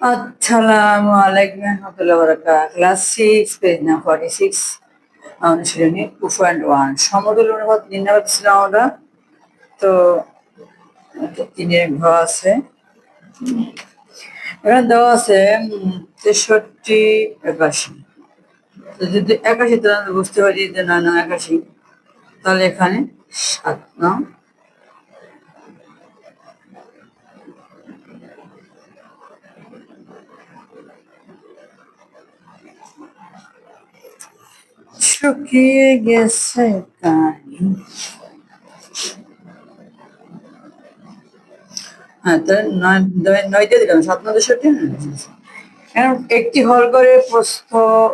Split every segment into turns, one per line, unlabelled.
আসসালামু আলাইকুম রহমতুল্লাহ বারাকাতুহু। ক্লাস 6 পেজ না 46 অনুশীলনী 2.1 সমতুল অনুপাত নির্ণয় করতেছিলাম আমরা। তো তিনের ঘ আছে, এখানে দেওয়া আছে 63 81। তো যদি 81 তাহলে আমরা বুঝতে পারি যে 9 9 81, তাহলে এখানে 7 9 শুকিয়ে গেছে কাহিনী। হ্যাঁ, তাহলে 9 দিয়ে দিলাম, 7 9 63। এখন একটি হলঘরের প্রস্থ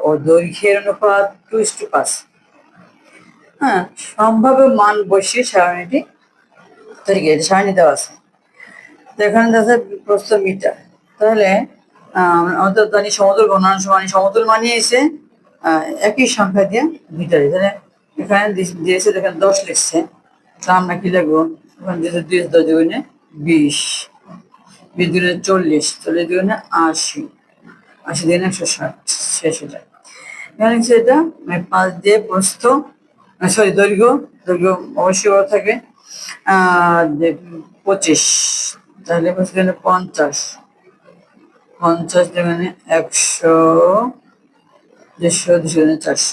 ও দৈর্ঘ্যের অনুপাত 2:5। হ্যাঁ, সম্ভাব্য মান বসিয়ে সারণীটি তৈরি করেছে, সারণী দেওয়া আছে। তো এখানে দেখা যাচ্ছে প্রস্থ মিটার, তাহলে আমাদের জানি সমতল ঘূর্ণন সমান সমতল মানিয়ে এসে একই সংখ্যা দিয়ে মিটারে, তাহলে এখানে দিয়েছে দেখেন 10 লিখছে, তা আমরা কি লিখবো? ওখানে দিয়েছে 2 10 দুগুণে 20, 20 দুগুণে 40, 40 দুগুণে 80, 80 দুগুণে 160, শেষ হয়ে যায়। এখানে হচ্ছে এটা 5 দিয়ে প্রস্থ, সরি দৈর্ঘ্য, দৈর্ঘ্য অবশ্যই বড় থাকে 25, তাহলে এখানে 50, 50 মানে 100, 150, 200, 400।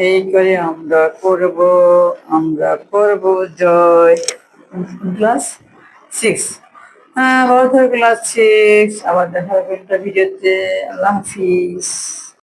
এই করে আমরা করব জয়। ক্লাস 6, হ্যাঁ ভালো থাকো ক্লাস 6, আবার দেখা হবে একটা ভিডিওতে। আল্লাহ হাফিজ।